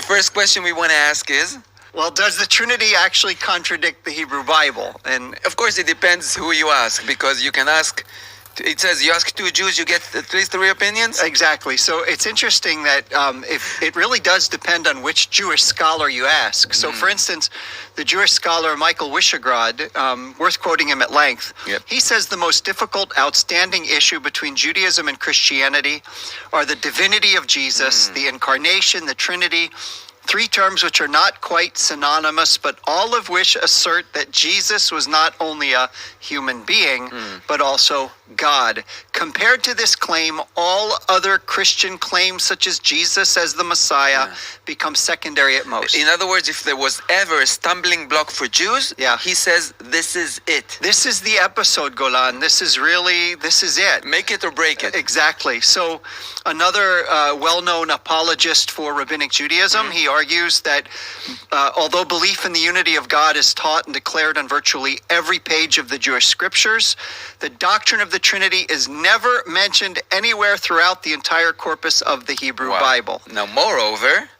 first question we want to ask is, well, does the Trinity actually contradict the Hebrew Bible? And of course, it depends who you ask, because you can ask, it says you ask 2 Jews, you get at least 3 opinions. Exactly. So it's interesting that if it really does depend on which Jewish scholar you ask. So, for instance, the Jewish scholar Michael Wishegrod, worth quoting him at length, he says the most difficult, outstanding issue between Judaism and Christianity are the divinity of Jesus, the incarnation, the Trinity, 3 terms which are not quite synonymous, but all of which assert that Jesus was not only a human being, but also God. Compared to this claim, all other Christian claims, such as Jesus as the Messiah, become secondary at most. In other words, if there was ever a stumbling block for Jews, he says, this is it. This is the episode, Golan. This is it. Make it or break it. Exactly. So another well-known apologist for Rabbinic Judaism, he argues that although belief in the unity of God is taught and declared on virtually every page of the Jewish scriptures, the doctrine of the Trinity is never mentioned anywhere throughout the entire corpus of the Hebrew Bible. Now, moreover,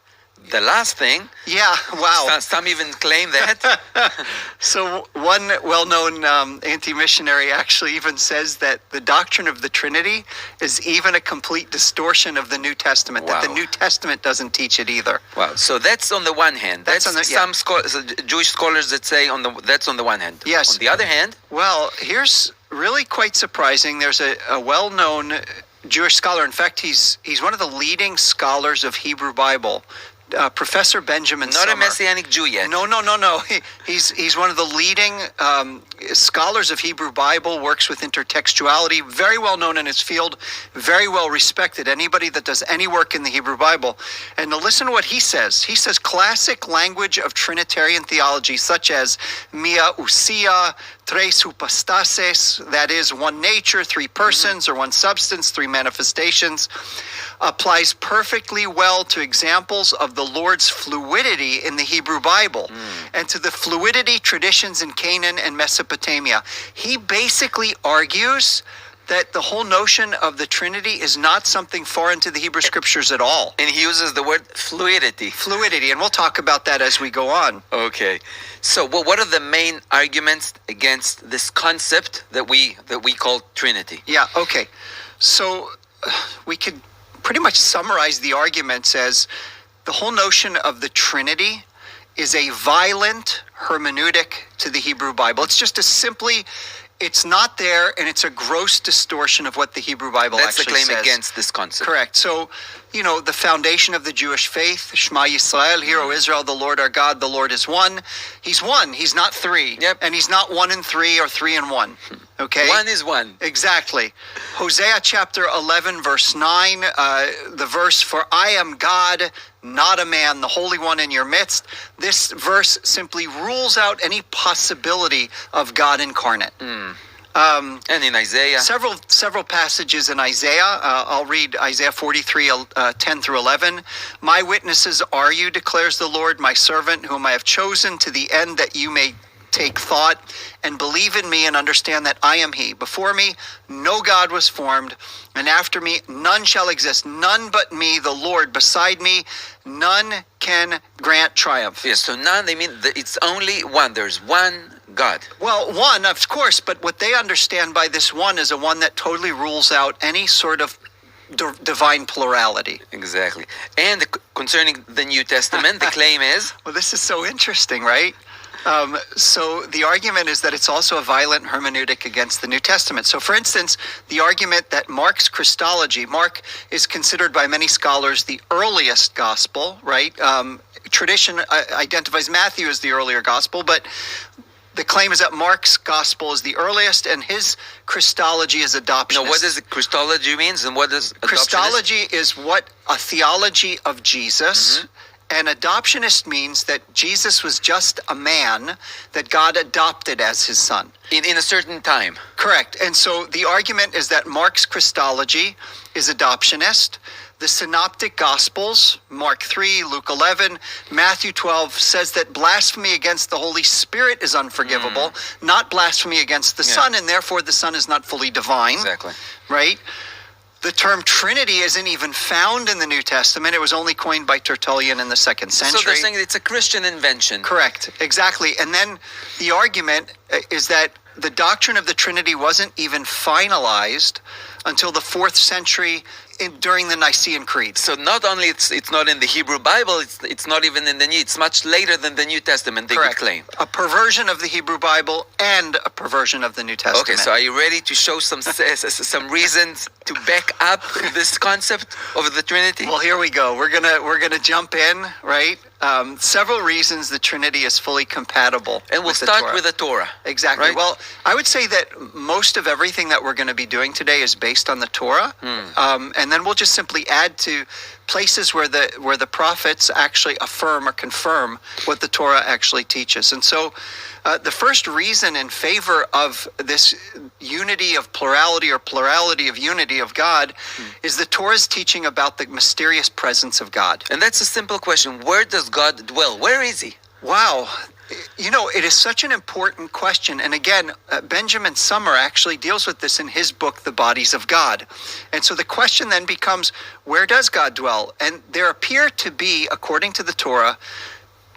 the last thing. Yeah, wow. Some even claim that. So one well-known anti-missionary actually even says that the doctrine of the Trinity is even a complete distortion of the New Testament, that the New Testament doesn't teach it either. Wow. So that's on the one hand. That's some Jewish scholars that say that's on the one hand. Yes. On the other hand. Well, here's really quite surprising. There's a well-known Jewish scholar. In fact, he's one of the leading scholars of Hebrew Bible. Professor Benjamin Not Summer. a Messianic Jew yet. No. He's one of the leading scholars of Hebrew Bible, works with intertextuality, very well known in his field, very well respected. Anybody that does any work in the Hebrew Bible. And now listen to what he says. He says classic language of Trinitarian theology, such as mia ousia, tres hypostases, that is one nature, 3 persons, or one substance, 3 manifestations, applies perfectly well to examples of the Lord's fluidity in the Hebrew Bible and to the fluidity traditions in Canaan and Mesopotamia. He basically argues that the whole notion of the Trinity is not something foreign to the Hebrew Scriptures at all. And he uses the word fluidity. Fluidity, and we'll talk about that as we go on. Okay. So what are the main arguments against this concept that we call Trinity? Yeah, okay. So we could pretty much summarize the arguments as the whole notion of the Trinity is a violent hermeneutic to the Hebrew Bible. It's just it's not there, and it's a gross distortion of what the Hebrew Bible actually says. That's the claim against this concept. Correct. So, the foundation of the Jewish faith, Shema Yisrael, Hear, O Israel, the Lord our God, the Lord is one. He's one. He's not 3. Yep. And he's not 1 and 3 or 3 and 1. Okay? 1 is 1. Exactly. Hosea chapter 11, verse 9, the verse, for I am God, not a man, the Holy One in your midst. This verse simply rules out any possibility of God incarnate. And in Isaiah. Several passages in Isaiah. I'll read Isaiah 43, 10 through 11. My witnesses are you, declares the Lord, my servant, whom I have chosen, to the end that you may take thought and believe in me and understand that I am he. Before me, no God was formed, and after me, none shall exist. None but me, the Lord. Beside me, none can grant triumph. Yes, so none, they mean it's only one. There's one God. Well, one, of course, but what they understand by this one is a one that totally rules out any sort of divine plurality. Exactly. And concerning the New Testament, the claim is... Well, this is so interesting, right? So the argument is that it's also a violent hermeneutic against the New Testament. So, for instance, the argument that Mark's Christology, Mark is considered by many scholars the earliest gospel, right? Tradition identifies Matthew as the earlier gospel, but the claim is that Mark's gospel is the earliest, and his Christology is adoptionist. Now, what does Christology means, and what does adoptionist? Christology is what a theology of Jesus. And adoptionist means that Jesus was just a man that God adopted as his son. In a certain time. Correct. And so the argument is that Mark's Christology is adoptionist. The Synoptic Gospels, Mark 3, Luke 11, Matthew 12, says that blasphemy against the Holy Spirit is unforgivable, not blasphemy against the Son, and therefore the Son is not fully divine. Exactly. Right? The term Trinity isn't even found in the New Testament. It was only coined by Tertullian in the 2nd century. So they're saying it's a Christian invention. Correct, exactly. And then the argument is that the doctrine of the Trinity wasn't even finalized until the 4th century during the Nicene Creed. So not only it's not in the Hebrew Bible, it's not even in the New. It's much later than the New Testament. They would claim a perversion of the Hebrew Bible and a perversion of the New Testament. Okay, so are you ready to show some reasons to back up this concept of the Trinity? Well, here we go. We're gonna jump in, right? Several reasons the Trinity is fully compatible. And we'll start with the Torah. Exactly. Right? Well, I would say that most of everything that we're going to be doing today is based on the Torah, and then we'll just simply add to places where the prophets actually affirm or confirm what the Torah actually teaches. And so, the first reason in favor of this unity of plurality or plurality of unity of God is the Torah's teaching about the mysterious presence of God. And that's a simple question. Where does God dwell? Where is he? Wow. You know, it is such an important question. And again, Benjamin Summer actually deals with this in his book, The Bodies of God. And so the question then becomes, where does God dwell? And there appear to be, according to the Torah,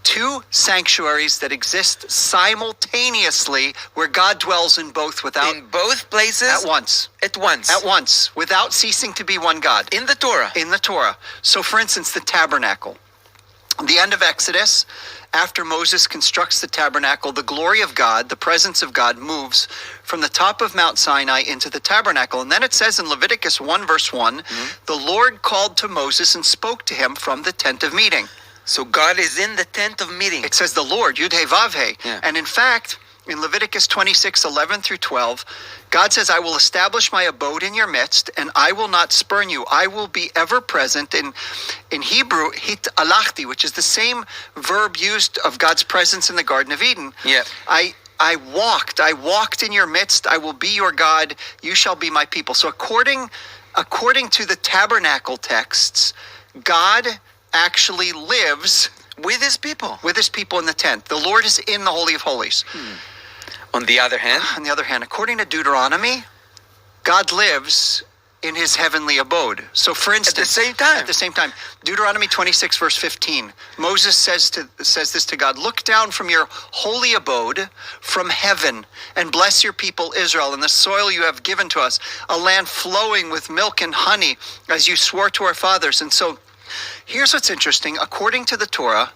2 sanctuaries that exist simultaneously where God dwells in both In both places? At once. At once. At once, without ceasing to be one God. In the Torah. In the Torah. So for instance, the tabernacle. The end of Exodus, after Moses constructs the tabernacle, the glory of God, the presence of God, moves from the top of Mount Sinai into the tabernacle. And then it says in Leviticus 1 verse 1, the Lord called to Moses and spoke to him from the tent of meeting. So God is in the tent of meeting. It says the Lord, Yud-He Vav-He. Yeah. And in fact, in Leviticus 26, 11 through 12, God says, I will establish my abode in your midst, and I will not spurn you. I will be ever present. In Hebrew, hit alachti, which is the same verb used of God's presence in the Garden of Eden. Yeah. I walked in your midst. I will be your God. You shall be my people. So according to the tabernacle texts, God actually lives with his people. With his people in the tent. The Lord is in the Holy of Holies. On the other hand, according to Deuteronomy, God lives in his heavenly abode. So for instance, at the same time, Deuteronomy 26 verse 15, Moses says this to God, look down from your holy abode from heaven and bless your people Israel and the soil you have given to us, a land flowing with milk and honey, as you swore to our fathers. And so here's what's interesting. According to the Torah,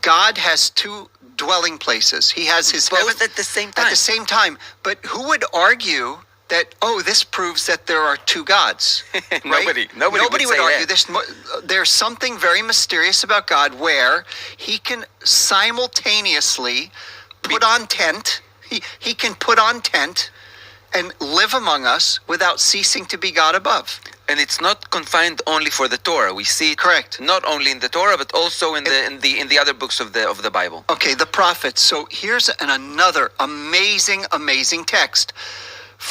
God has 2 dwelling places. He has his both heaven at the same time. At the same time. But who would argue that, this proves that there are 2 gods? Right? Nobody would argue that. this. There's something very mysterious about God where he can simultaneously put on tent. He can put on tent and live among us without ceasing to be God above. And it's not confined only for the Torah. We see it correct not only in the Torah, but also in the other books of the Bible. Okay, the prophets. So here's another amazing text.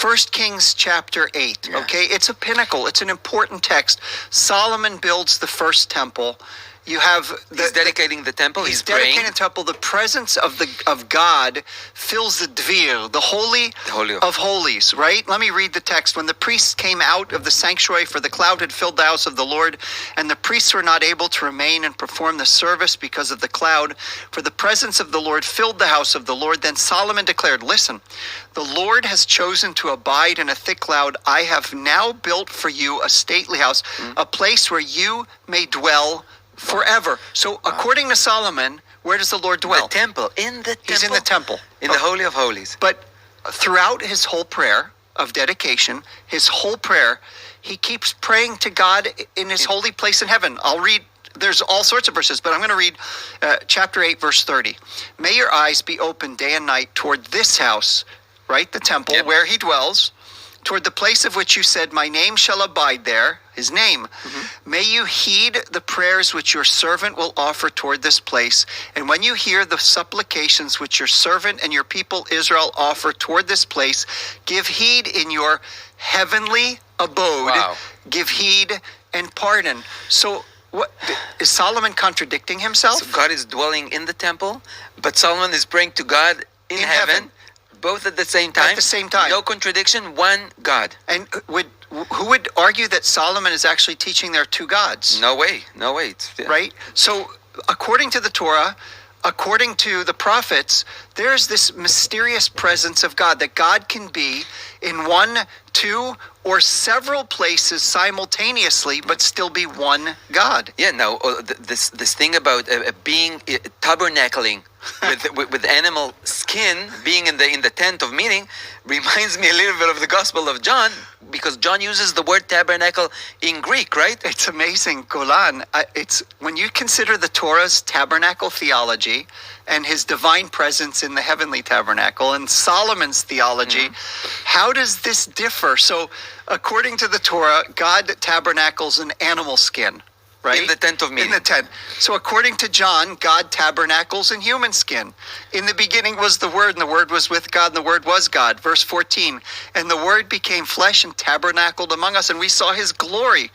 1 Kings chapter 8. Yeah. Okay, it's a pinnacle. It's an important text. Solomon builds the first temple. You have he's dedicating the temple. He's praying. Dedicating the temple. The presence of God fills the dvir, the holy of holies. Right? Let me read the text. When the priests came out of the sanctuary, for the cloud had filled the house of the Lord, and the priests were not able to remain and perform the service because of the cloud, for the presence of the Lord filled the house of the Lord. Then Solomon declared, "Listen, the Lord has chosen to abide in a thick cloud. I have now built for you a stately house, a place where you may dwell forever." So according to Solomon, where does the Lord dwell? The temple. In the temple. He's in the temple. In the Holy of Holies. But throughout his whole prayer of dedication, his whole prayer, he keeps praying to God in his holy place in heaven. I'll read, there's all sorts of verses, but I'm going to read chapter 8, verse 30. May your eyes be open day and night toward this house, right, the temple, where he dwells, toward the place of which you said, my name shall abide there, his name. May you heed the prayers which your servant will offer toward this place. And when you hear the supplications which your servant and your people Israel offer toward this place, give heed in your heavenly abode. Wow. Give heed and pardon. So what is Solomon contradicting himself? So God is dwelling in the temple, but Solomon is praying to God in heaven. Both at the same time. At the same time. No contradiction, one God. And who would argue that Solomon is actually teaching there are two gods? No way. Right? So, according to the Torah, according to the prophets, there's this mysterious presence of God, that God can be in one, two, or several places simultaneously, but still be one God. Yeah, now this thing about being tabernacling with animal skin, being in the tent of meeting, reminds me a little bit of the Gospel of John, because John uses the word tabernacle in Greek, right? It's amazing, Golan. It's when you consider the Torah's tabernacle theology and his divine presence in the heavenly tabernacle and Solomon's theology, how does this differ? So, according to the Torah, God tabernacles in animal skin, right? In the tent of meeting. In the tent. So according to John, God tabernacles in human skin. In the beginning was the Word, and the Word was with God, and the Word was God. Verse 14, and the Word became flesh and tabernacled among us, and we saw his glory.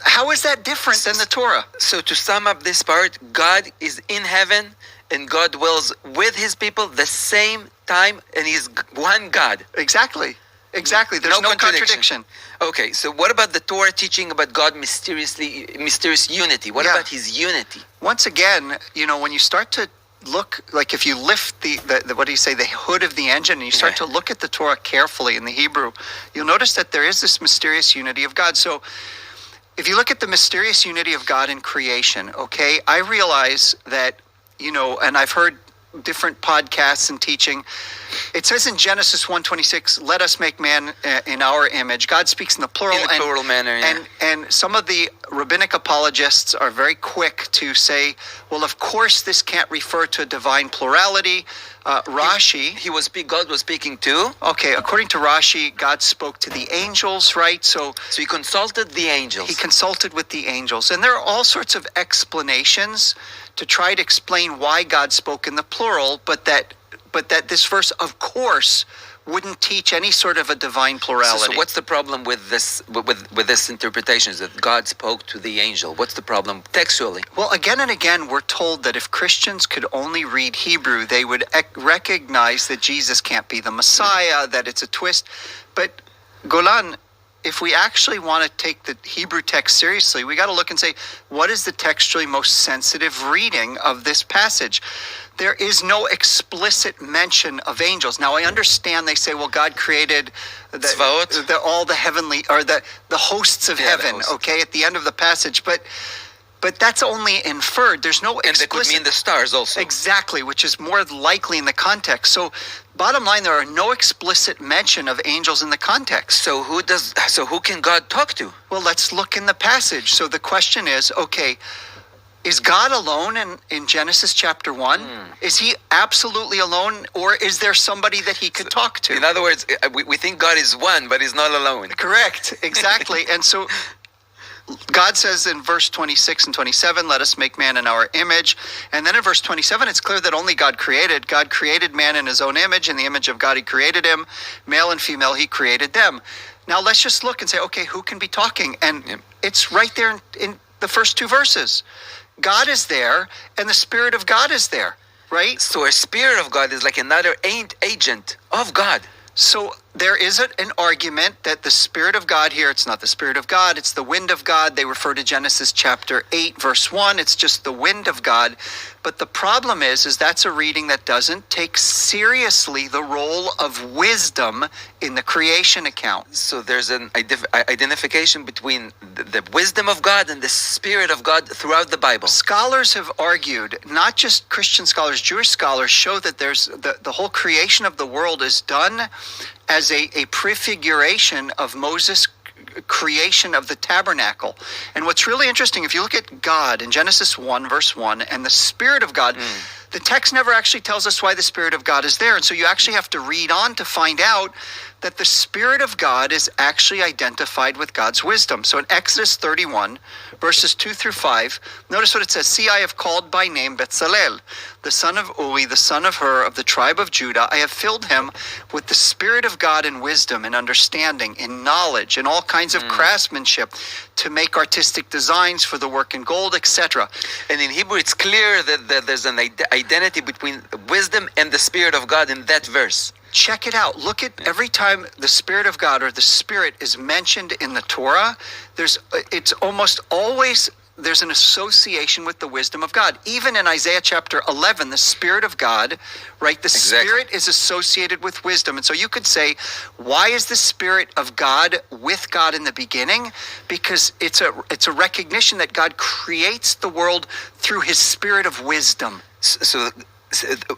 How is that different than the Torah? So to sum up this part, God is in heaven, and God dwells with his people the same time, and he's one God. Exactly. There's no contradiction. Okay, so what about the Torah teaching about God mysterious unity? What about his unity? Once again, when you start to look, like if you lift the what do you say, the hood of the engine, and you start to look at the Torah carefully in the Hebrew, you'll notice that there is this mysterious unity of God. So if you look at the mysterious unity of God in creation, okay, I realize that, and I've heard different podcasts and teaching. It says in Genesis 1:26, let us make man in our image. God speaks in the plural. In the plural manner, yeah. And some of the rabbinic apologists are very quick to say, well, of course this can't refer to a divine plurality. Rashi... God was speaking too? Okay, according to Rashi, God spoke to the angels, right? So he consulted the angels. He consulted with the angels. And there are all sorts of explanations to try to explain why God spoke in the plural, but that this verse, of course, wouldn't teach any sort of a divine plurality. So what's the problem with this this interpretation, is that God spoke to the angel? What's the problem textually? Well, again and again, we're told that if Christians could only read Hebrew, they would recognize that Jesus can't be the Messiah, that it's a twist. But Golan, if we actually want to take the Hebrew text seriously, we got to look and say, what is the textually most sensitive reading of this passage? There is no explicit mention of angels. Now, I understand they say, well, God created all the heavenly, or the hosts of heaven, okay, at the end of the passage. But that's only inferred. There's no explicit... And that could mean the stars also. Exactly, which is more likely in the context. So, bottom line, there are no explicit mention of angels in the context. So who can God talk to? Well, let's look in the passage. So the question is, okay, is God alone in Genesis chapter 1? Is he absolutely alone, or is there somebody that he could talk to? In other words, we think God is one, but he's not alone. Correct, exactly. And so God says in verse 26 and 27, let us make man in our image. And then in verse 27, it's clear that only God created. God created man in his own image. In the image of God, he created him. Male and female, he created them. Now let's just look and say, okay, who can be talking? And it's right there in the first two verses. God is there, and the Spirit of God is there, right? So a Spirit of God is like another agent of God. So there is an argument that the Spirit of God here, it's not the Spirit of God, it's the wind of God. They refer to Genesis chapter 8, verse 1. It's just the wind of God. But the problem is that's a reading that doesn't take seriously the role of wisdom in the creation account. So there's an identification between the wisdom of God and the Spirit of God throughout the Bible. Scholars have argued, not just Christian scholars, Jewish scholars show that there's the whole creation of the world is done as a prefiguration of Moses' creation of the tabernacle. And what's really interesting, if you look at God in Genesis 1, verse 1, and the Spirit of God, the text never actually tells us why the Spirit of God is there. And so you actually have to read on to find out that the Spirit of God is actually identified with God's wisdom. So in Exodus 31, verses 2 through 5, notice what it says. See, I have called by name Bezalel, the son of Uri, the son of Hur, of the tribe of Judah. I have filled him with the Spirit of God in wisdom and understanding, in knowledge, and all kinds of craftsmanship, to make artistic designs for the work in gold, etc. And in Hebrew, it's clear that there's an identity between wisdom and the Spirit of God in that verse. Check it out. Look at every time the Spirit of God or the Spirit is mentioned in the Torah, it's almost always there's an association with the wisdom of God. Even in Isaiah chapter 11, the Spirit of God, right? The Spirit is associated with wisdom. And so you could say, why is the Spirit of God with God in the beginning? Because it's a recognition that God creates the world through his Spirit of wisdom. So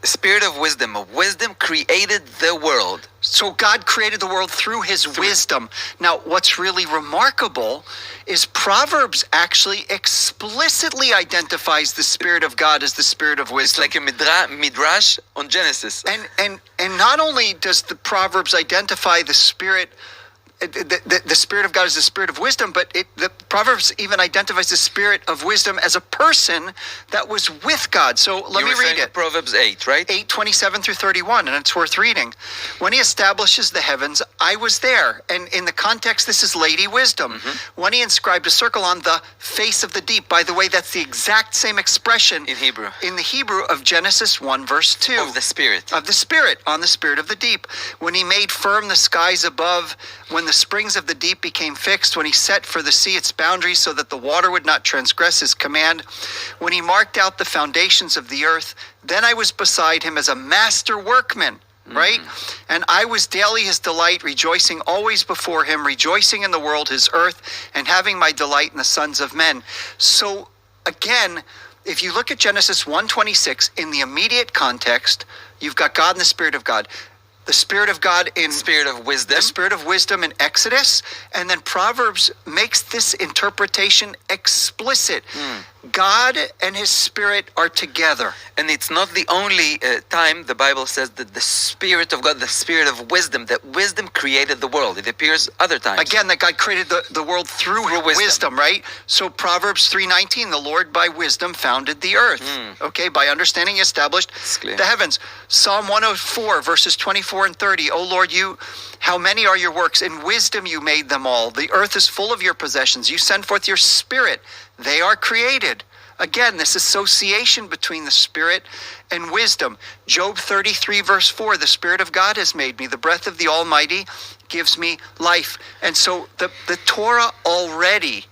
Spirit of wisdom created the world. So God created the world through his wisdom. Now, what's really remarkable is Proverbs actually explicitly identifies the Spirit of God as the Spirit of wisdom. It's like a midrash on Genesis. And not only does the Proverbs identify the Spirit, the Spirit of God is the Spirit of wisdom, but the Proverbs even identifies the Spirit of wisdom as a person that was with God. So let me read it. Proverbs 8, right? 8:27 through 31, and it's worth reading. When he establishes the heavens, I was there. And in the context, this is Lady Wisdom. Mm-hmm. When he inscribed a circle on the face of the deep. By the way, that's the exact same expression in Hebrew. In the Hebrew of Genesis 1, verse 2. Of the Spirit. Of the Spirit, on the Spirit of the deep. When he made firm the skies above, when the springs of the deep became fixed, when he set for the sea its boundaries so that the water would not transgress his command, when he marked out the foundations of the earth, then I was beside him as a master workman, right? And I was daily his delight, rejoicing always before him, rejoicing in the world, his earth, and having my delight in the sons of men. So again, if you look at Genesis 1:26, in the immediate context, you've got God and the Spirit of God. The Spirit of God in Spirit of wisdom. The Spirit of wisdom in Exodus. And then Proverbs makes this interpretation explicit. God and his Spirit are together. And it's not the only time the Bible says that the Spirit of God, the Spirit of wisdom, that wisdom created the world. It appears other times. Again, that God created the world through wisdom, right? So Proverbs 3:19, the Lord by wisdom founded the earth. Okay, by understanding he established the heavens. Psalm 104, verses 24 and 30. O Lord, how many are your works? In wisdom you made them all. The earth is full of your possessions. You send forth your Spirit. They are created. Again, this association between the Spirit and wisdom. Job 33, verse 4, the Spirit of God has made me. The breath of the Almighty gives me life. And so the Torah already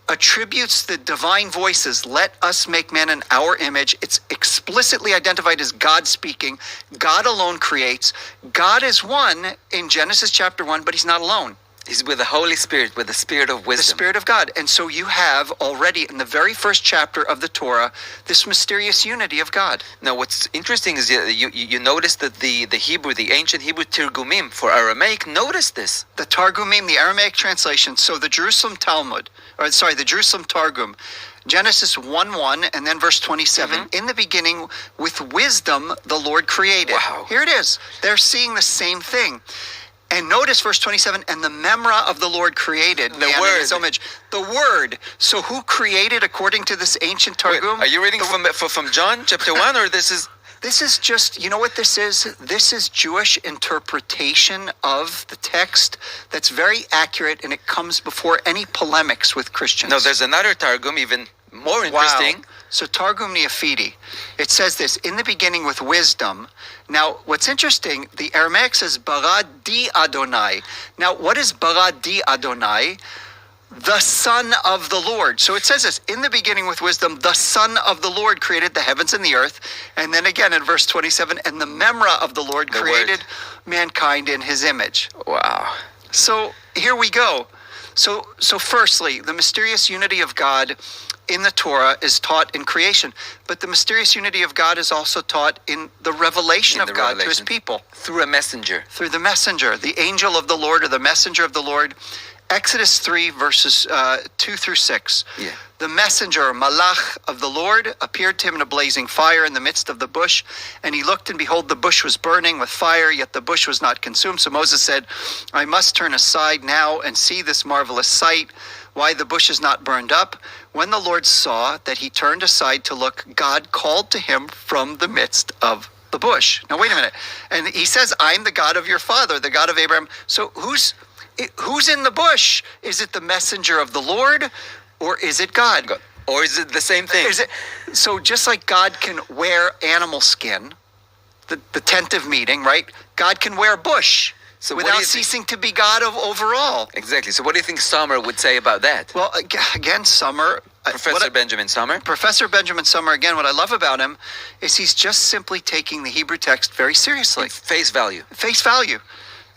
attributes the divine voices, let us make man in our image. It's explicitly identified as God speaking. God alone creates. God is one in Genesis chapter 1, but he's not alone. He's with the Holy Spirit, with the Spirit of wisdom. The Spirit of God. And so you have already in the very first chapter of the Torah, this mysterious unity of God. Now what's interesting is you notice that the Hebrew, the ancient Hebrew Tirgumim for Aramaic, noticed this. The Targumim, the Aramaic translation, so the Jerusalem the Jerusalem Targum, Genesis 1:1 and then verse 27. In the beginning, with wisdom, the Lord created. Wow. Here it is. They're seeing the same thing. And notice verse 27, and the memra of the Lord created the man word. in his image. The word. So who created according to this ancient Targum? Wait, are you reading from John chapter 1 or this is... This is just, you know what this is? This is Jewish interpretation of the text that's very accurate, and it comes before any polemics with Christians. No, there's another Targum even more interesting. Wow. So Targum Neofiti, it says this, in the beginning with wisdom. Now, what's interesting, the Aramaic says, bara di Adonai. Now, what is bara di Adonai? The Son of the Lord. So it says this, in the beginning with wisdom, the Son of the Lord created the heavens and the earth. And then again in verse 27, and the memra of the Lord created mankind in his image. Wow. So here we go. So firstly, the mysterious unity of God in the Torah is taught in creation, but the mysterious unity of God is also taught in the revelation of God to his people. Through a messenger. Through the messenger, the angel of the Lord or the messenger of the Lord. Exodus 3, verses 2 through 6. Yeah. The messenger, malach of the Lord, appeared to him in a blazing fire in the midst of the bush. And he looked, and behold, the bush was burning with fire, yet the bush was not consumed. So Moses said, I must turn aside now and see this marvelous sight, why the bush is not burned up. When the Lord saw that he turned aside to look, God called to him from the midst of the bush. Now, wait a minute. And he says, I'm the God of your father, the God of Abraham. So who's in the bush? Is it the messenger of the Lord, or is it God? Or is it the same thing? So just like God can wear animal skin, the tent of meeting, right? God can wear bush So what do without you think? ceasing to be God overall. Exactly. So what do you think Sommer would say about that? Well, again, Summer. Professor Benjamin Sommer? Professor Benjamin Summer, again, what I love about him is he's just simply taking the Hebrew text very seriously. Face value. Face value.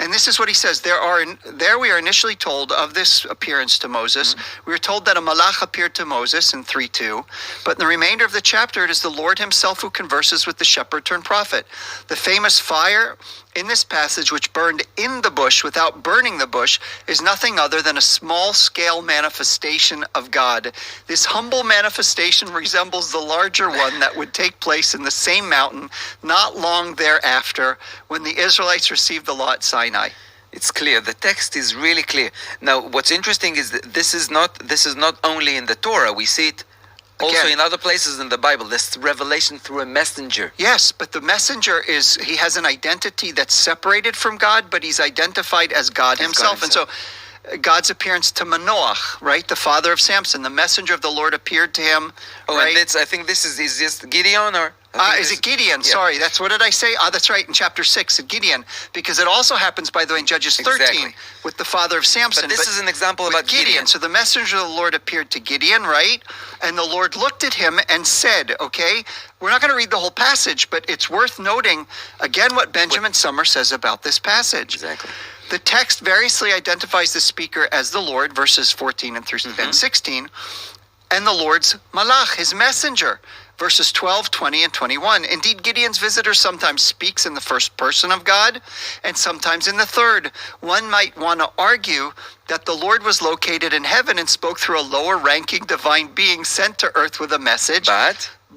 And this is what he says. There we are initially told of this appearance to Moses. We are told that a malach appeared to Moses in 3:2. But in the remainder of the chapter, it is the Lord himself who converses with the shepherd turned prophet. The famous fire in this passage, which burned in the bush without burning the bush, is nothing other than a small-scale manifestation of God. This humble manifestation resembles the larger one that would take place in the same mountain not long thereafter when the Israelites received the law at Sinai. It's clear. The text is really clear. Now, what's interesting is that this is not only in the Torah. We see it also Again. in other places in the Bible. This revelation through a messenger. Yes, but the messenger he has an identity that's separated from God, but he's identified as God himself. And so God's appearance to Manoah, right, the father of Samson, the messenger of the Lord appeared to him. Oh, right? and I think this is this Gideon or? Is it Gideon? Yeah. Sorry, what did I say? That's right, in chapter 6, Gideon. Because it also happens, by the way, in Judges 13 Exactly. with the father of Samson. But this is an example with about Gideon. So the messenger of the Lord appeared to Gideon, right? And the Lord looked at him and said, okay, we're not going to read the whole passage, but it's worth noting, again, what Benjamin Sommer says about this passage. Exactly. The text variously identifies the speaker as the Lord, verses 14 and 16, and the Lord's malach, his messenger, verses 12, 20, and 21. Indeed, Gideon's visitor sometimes speaks in the first person of God and sometimes in the third. One might want to argue that the Lord was located in heaven and spoke through a lower-ranking divine being sent to earth with a message.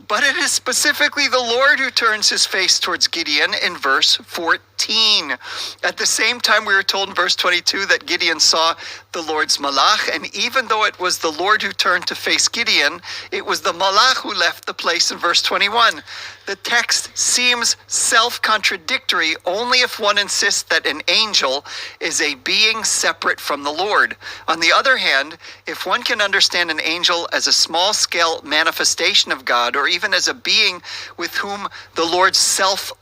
But it is specifically the Lord who turns his face towards Gideon in verse 14. At the same time, we are told in verse 22 that Gideon saw the Lord's malach, and even though it was the Lord who turned to face Gideon, it was the malach who left the place in verse 21. The text seems self-contradictory only if one insists that an angel is a being separate from the Lord. On the other hand, if one can understand an angel as a small-scale manifestation of God, or even as a being with whom the Lord's self